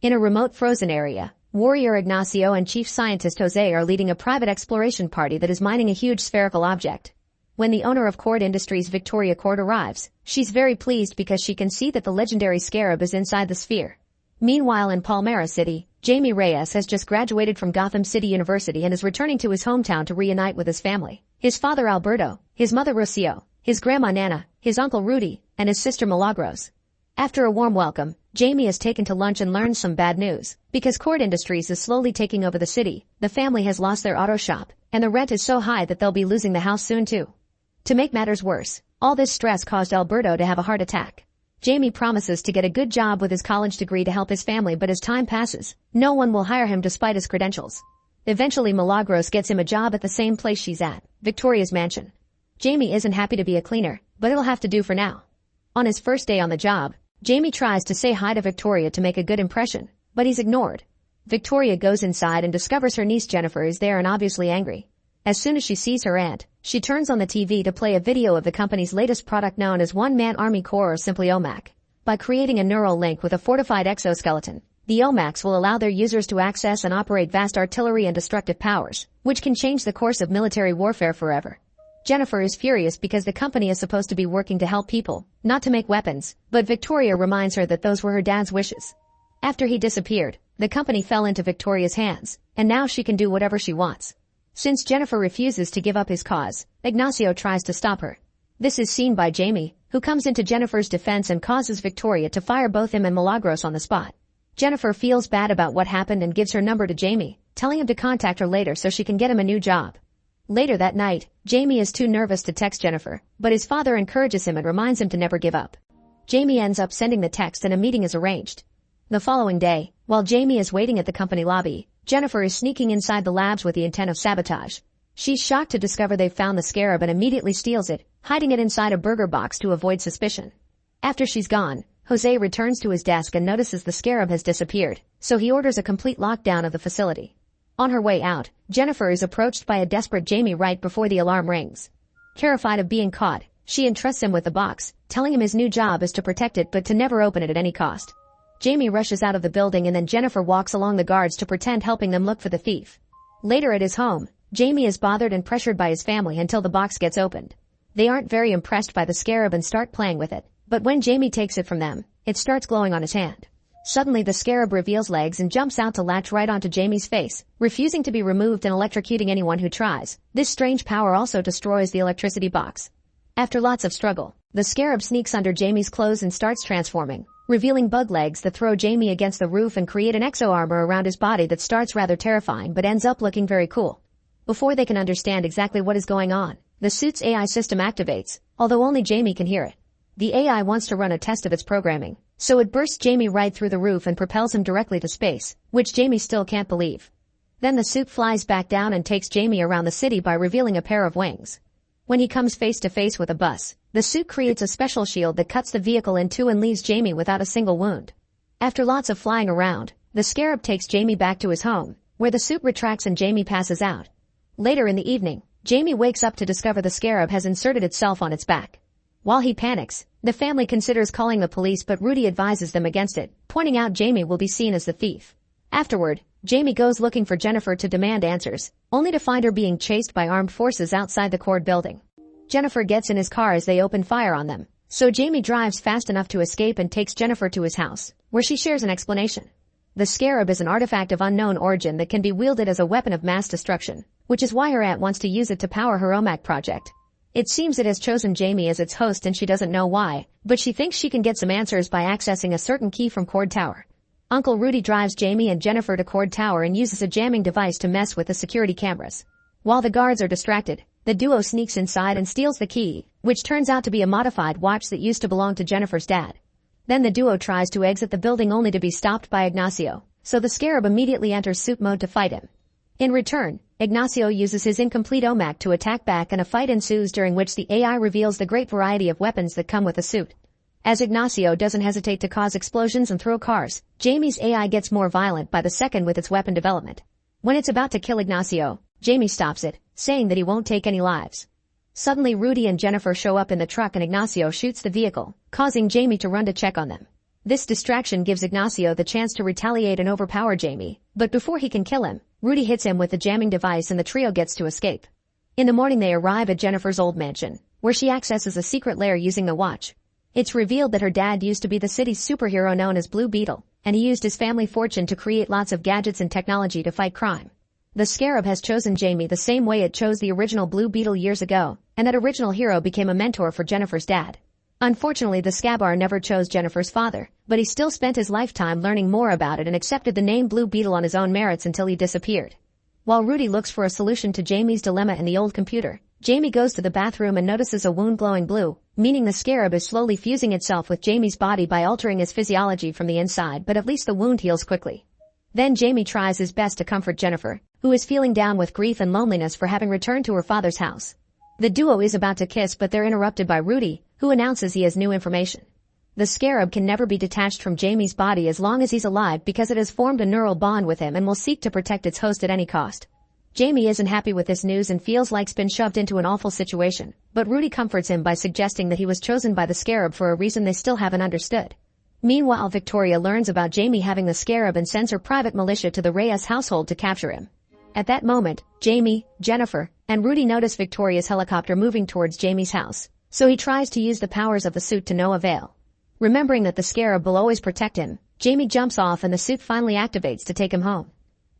In a remote frozen area, warrior Ignacio and chief scientist Jose are leading a private exploration party that is mining a huge spherical object. When the owner of Cord Industries, Victoria Cord, arrives, she's very pleased because she can see that the legendary scarab is inside the sphere. Meanwhile, in Palmera City, Jamie Reyes has just graduated from Gotham City University and is returning to his hometown to reunite with his family. His father Alberto, his mother Rocio, his grandma Nana, his uncle Rudy, and his sister Milagros. After a warm welcome, Jamie is taken to lunch and learns some bad news. Because Cord Industries is slowly taking over the city, the family has lost their auto shop, and the rent is so high that they'll be losing the house soon too. To make matters worse, all this stress caused Alberto to have a heart attack. Jamie promises to get a good job with his college degree to help his family, but as time passes, no one will hire him despite his credentials. Eventually Milagros gets him a job at the same place she's at, Victoria's mansion. Jamie isn't happy to be a cleaner, but it'll have to do for now. On his first day on the job, Jamie tries to say hi to Victoria to make a good impression, but he's ignored. Victoria goes inside and discovers her niece Jennifer is there and obviously angry. As soon as she sees her aunt, she turns on the TV to play a video of the company's latest product known as One-Man Army Corps, or simply OMAC. By creating a neural link with a fortified exoskeleton, the OMACs will allow their users to access and operate vast artillery and destructive powers, which can change the course of military warfare forever. Jennifer is furious because the company is supposed to be working to help people, not to make weapons, but Victoria reminds her that those were her dad's wishes. After he disappeared, the company fell into Victoria's hands, and now she can do whatever she wants. Since Jennifer refuses to give up his cause, Ignacio tries to stop her. This is seen by Jamie, who comes into Jennifer's defense and causes Victoria to fire both him and Milagros on the spot. Jennifer feels bad about what happened and gives her number to Jamie, telling him to contact her later so she can get him a new job. Later that night, Jamie is too nervous to text Jennifer, but his father encourages him and reminds him to never give up. Jamie ends up sending the text and a meeting is arranged. The following day, while Jamie is waiting at the company lobby, Jennifer is sneaking inside the labs with the intent of sabotage. She's shocked to discover they've found the scarab and immediately steals it, hiding it inside a burger box to avoid suspicion. After she's gone, Jose returns to his desk and notices the scarab has disappeared, so he orders a complete lockdown of the facility. On her way out, Jennifer is approached by a desperate Jamie right before the alarm rings. Terrified of being caught, she entrusts him with the box, telling him his new job is to protect it but to never open it at any cost. Jamie rushes out of the building and then Jennifer walks along the guards to pretend helping them look for the thief. Later at his home, Jamie is bothered and pressured by his family until the box gets opened. They aren't very impressed by the scarab and start playing with it, but when Jamie takes it from them, it starts glowing on his hand. Suddenly the scarab reveals legs and jumps out to latch right onto Jamie's face, refusing to be removed and electrocuting anyone who tries. This strange power also destroys the electricity box. After lots of struggle, the scarab sneaks under Jamie's clothes and starts transforming, revealing bug legs that throw Jamie against the roof and create an exo-armor around his body that starts rather terrifying but ends up looking very cool. Before they can understand exactly what is going on, the suit's AI system activates, although only Jamie can hear it. The AI wants to run a test of its programming, so it bursts Jamie right through the roof and propels him directly to space, which Jamie still can't believe. Then the suit flies back down and takes Jamie around the city by revealing a pair of wings. When he comes face to face with a bus, the suit creates a special shield that cuts the vehicle in two and leaves Jamie without a single wound. After lots of flying around, the scarab takes Jamie back to his home, where the suit retracts and Jamie passes out. Later in the evening, Jamie wakes up to discover the scarab has inserted itself on its back. While he panics, the family considers calling the police but Rudy advises them against it, pointing out Jamie will be seen as the thief. Afterward, Jamie goes looking for Jennifer to demand answers, only to find her being chased by armed forces outside the Cord building. Jennifer gets in his car as they open fire on them, so Jamie drives fast enough to escape and takes Jennifer to his house, where she shares an explanation. The scarab is an artifact of unknown origin that can be wielded as a weapon of mass destruction, which is why her aunt wants to use it to power her OMAC project. It seems it has chosen Jamie as its host and she doesn't know why, but she thinks she can get some answers by accessing a certain key from Cord Tower. Uncle Rudy drives Jamie and Jennifer to Cord Tower and uses a jamming device to mess with the security cameras. While the guards are distracted, the duo sneaks inside and steals the key, which turns out to be a modified watch that used to belong to Jennifer's dad. Then the duo tries to exit the building only to be stopped by Ignacio, so the scarab immediately enters suit mode to fight him. In return, Ignacio uses his incomplete OMAC to attack back and a fight ensues during which the AI reveals the great variety of weapons that come with the suit. As Ignacio doesn't hesitate to cause explosions and throw cars, Jamie's AI gets more violent by the second with its weapon development. When it's about to kill Ignacio, Jamie stops it, saying that he won't take any lives. Suddenly Rudy and Jennifer show up in the truck and Ignacio shoots the vehicle, causing Jamie to run to check on them. This distraction gives Ignacio the chance to retaliate and overpower Jamie, but before he can kill him, Rudy hits him with the jamming device and the trio gets to escape. In the morning they arrive at Jennifer's old mansion, where she accesses a secret lair using the watch. It's revealed that her dad used to be the city's superhero known as Blue Beetle, and he used his family fortune to create lots of gadgets and technology to fight crime. The Scarab has chosen Jamie the same way it chose the original Blue Beetle years ago, and that original hero became a mentor for Jennifer's dad. Unfortunately, the Scabar never chose Jennifer's father, but he still spent his lifetime learning more about it and accepted the name Blue Beetle on his own merits until he disappeared. While Rudy looks for a solution to Jamie's dilemma in the old computer, Jamie goes to the bathroom and notices a wound glowing blue, meaning the Scarab is slowly fusing itself with Jamie's body by altering his physiology from the inside, but at least the wound heals quickly. Then Jamie tries his best to comfort Jennifer, who is feeling down with grief and loneliness for having returned to her father's house. The duo is about to kiss, but they're interrupted by Rudy, who announces he has new information. The Scarab can never be detached from Jamie's body as long as he's alive because it has formed a neural bond with him and will seek to protect its host at any cost. Jamie isn't happy with this news and feels like he's been shoved into an awful situation, but Rudy comforts him by suggesting that he was chosen by the Scarab for a reason they still haven't understood. Meanwhile, Victoria learns about Jamie having the Scarab and sends her private militia to the Reyes household to capture him. At that moment, Jamie, Jennifer, and Rudy notice Victoria's helicopter moving towards Jamie's house, so he tries to use the powers of the suit to no avail. Remembering that the Scarab will always protect him, Jamie jumps off and the suit finally activates to take him home.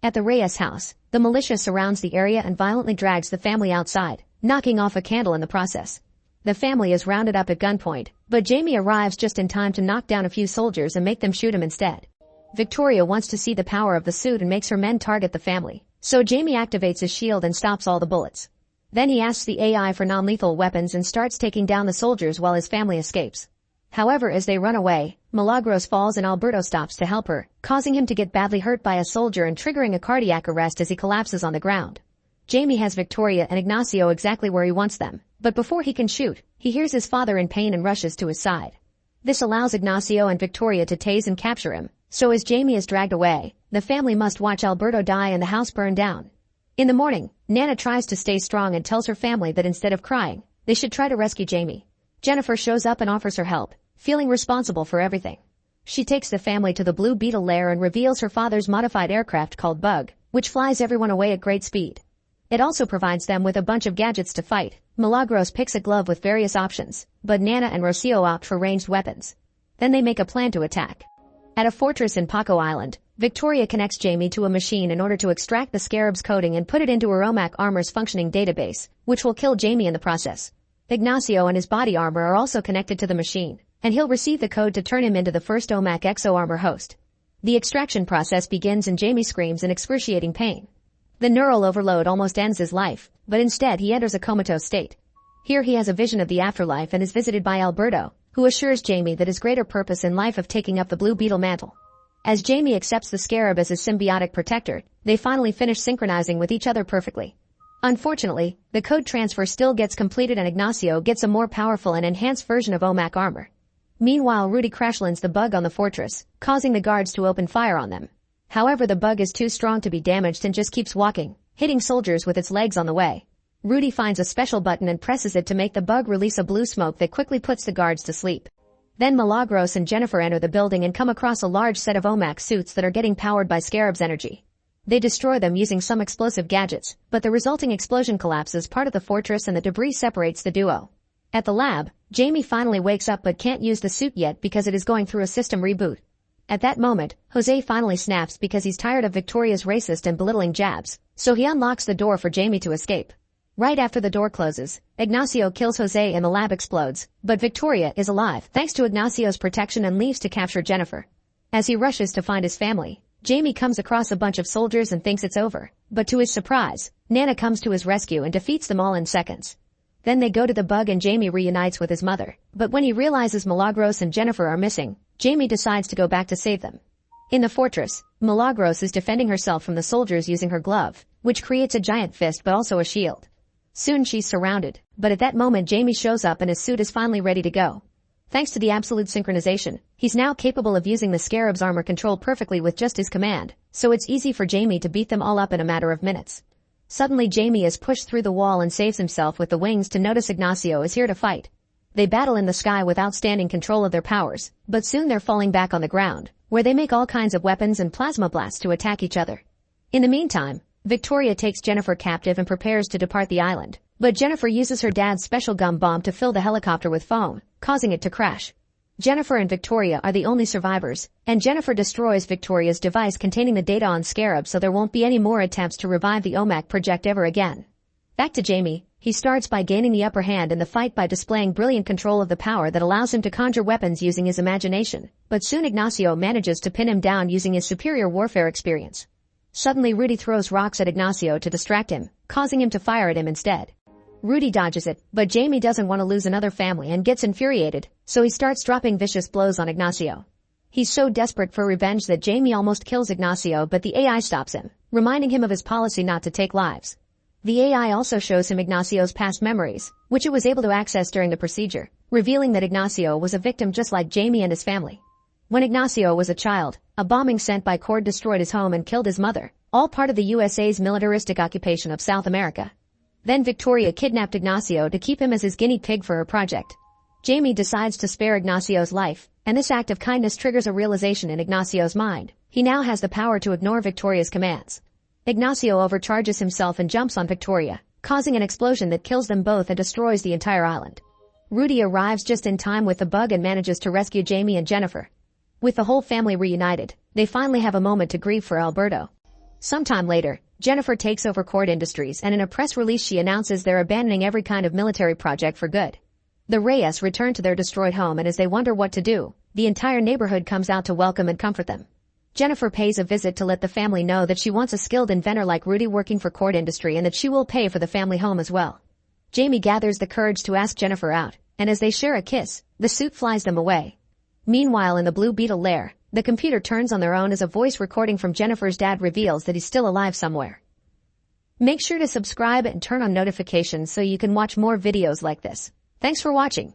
At the Reyes house, the militia surrounds the area and violently drags the family outside, knocking off a candle in the process. The family is rounded up at gunpoint, but Jamie arrives just in time to knock down a few soldiers and make them shoot him instead. Victoria wants to see the power of the suit and makes her men target the family, so Jamie activates his shield and stops all the bullets. Then he asks the AI for non-lethal weapons and starts taking down the soldiers while his family escapes. However, as they run away, Milagros falls and Alberto stops to help her, causing him to get badly hurt by a soldier and triggering a cardiac arrest as he collapses on the ground. Jamie has Victoria and Ignacio exactly where he wants them, but before he can shoot, he hears his father in pain and rushes to his side. This allows Ignacio and Victoria to tase and capture him, so as Jamie is dragged away, the family must watch Alberto die and the house burn down. In the morning, Nana tries to stay strong and tells her family that instead of crying, they should try to rescue Jamie. Jennifer shows up and offers her help, feeling responsible for everything. She takes the family to the Blue Beetle lair and reveals her father's modified aircraft called Bug, which flies everyone away at great speed. It also provides them with a bunch of gadgets to fight. Milagros picks a glove with various options, but Nana and Rocio opt for ranged weapons. Then they make a plan to attack. At a fortress in Paco Island, Victoria connects Jamie to a machine in order to extract the Scarab's coding and put it into her OMAC armor's functioning database, which will kill Jamie in the process. Ignacio and his body armor are also connected to the machine, and he'll receive the code to turn him into the first OMAC Exo Armor host. The extraction process begins and Jamie screams in excruciating pain. The neural overload almost ends his life, but instead he enters a comatose state. Here he has a vision of the afterlife and is visited by Alberto, who assures Jamie that his greater purpose in life of taking up the Blue Beetle mantle. As Jamie accepts the Scarab as his symbiotic protector, they finally finish synchronizing with each other perfectly. Unfortunately, the code transfer still gets completed and Ignacio gets a more powerful and enhanced version of OMAC armor. Meanwhile, Rudy crash-lands the Bug on the fortress, causing the guards to open fire on them. However, the Bug is too strong to be damaged and just keeps walking, hitting soldiers with its legs on the way. Rudy finds a special button and presses it to make the Bug release a blue smoke that quickly puts the guards to sleep. Then Milagros and Jennifer enter the building and come across a large set of OMAC suits that are getting powered by Scarab's energy. They destroy them using some explosive gadgets, but the resulting explosion collapses part of the fortress and the debris separates the duo. At the lab, Jamie finally wakes up but can't use the suit yet because it is going through a system reboot. At that moment, Jose finally snaps because he's tired of Victoria's racist and belittling jabs, so he unlocks the door for Jamie to escape. Right after the door closes, Ignacio kills Jose and the lab explodes, but Victoria is alive thanks to Ignacio's protection and leaves to capture Jennifer. As he rushes to find his family, Jamie comes across a bunch of soldiers and thinks it's over, but to his surprise, Nana comes to his rescue and defeats them all in seconds. Then they go to the Bug and Jamie reunites with his mother, but when he realizes Milagros and Jennifer are missing, Jamie decides to go back to save them. In the fortress, Milagros is defending herself from the soldiers using her glove, which creates a giant fist but also a shield. Soon she's surrounded, but at that moment Jamie shows up and his suit is finally ready to go. Thanks to the absolute synchronization, he's now capable of using the Scarab's armor control perfectly with just his command, so it's easy for Jamie to beat them all up in a matter of minutes. Suddenly Jamie is pushed through the wall and saves himself with the wings to notice Ignacio is here to fight. They battle in the sky with outstanding control of their powers, but soon they're falling back on the ground, where they make all kinds of weapons and plasma blasts to attack each other. In the meantime, Victoria takes Jennifer captive and prepares to depart the island, but Jennifer uses her dad's special gum bomb to fill the helicopter with foam, causing it to crash. Jennifer and Victoria are the only survivors, and Jennifer destroys Victoria's device containing the data on Scarab so there won't be any more attempts to revive the OMAC project ever again. Back to Jamie, he starts by gaining the upper hand in the fight by displaying brilliant control of the power that allows him to conjure weapons using his imagination, but soon Ignacio manages to pin him down using his superior warfare experience. Suddenly Rudy throws rocks at Ignacio to distract him, causing him to fire at him instead. Rudy dodges it, but Jamie doesn't want to lose another family and gets infuriated, so he starts dropping vicious blows on Ignacio. He's so desperate for revenge that Jamie almost kills Ignacio, but the AI stops him, reminding him of his policy not to take lives. The AI also shows him Ignacio's past memories, which it was able to access during the procedure, revealing that Ignacio was a victim just like Jamie and his family. When Ignacio was a child, a bombing sent by Cord destroyed his home and killed his mother, all part of the USA's militaristic occupation of South America. Then Victoria kidnapped Ignacio to keep him as his guinea pig for her project. Jamie decides to spare Ignacio's life, and this act of kindness triggers a realization in Ignacio's mind. He now has the power to ignore Victoria's commands. Ignacio overcharges himself and jumps on Victoria, causing an explosion that kills them both and destroys the entire island. Rudy arrives just in time with the bug and manages to rescue Jamie and Jennifer. With the whole family reunited, they finally have a moment to grieve for Alberto. Sometime later, Jennifer takes over Cord Industries and in a press release she announces they're abandoning every kind of military project for good. The Reyes return to their destroyed home and as they wonder what to do, the entire neighborhood comes out to welcome and comfort them. Jennifer pays a visit to let the family know that she wants a skilled inventor like Rudy working for Cord Industry and that she will pay for the family home as well. Jamie gathers the courage to ask Jennifer out, and as they share a kiss, the suit flies them away. Meanwhile in the Blue Beetle lair, the computer turns on their own as a voice recording from Jennifer's dad reveals that he's still alive somewhere. Make sure to subscribe and turn on notifications so you can watch more videos like this. Thanks for watching.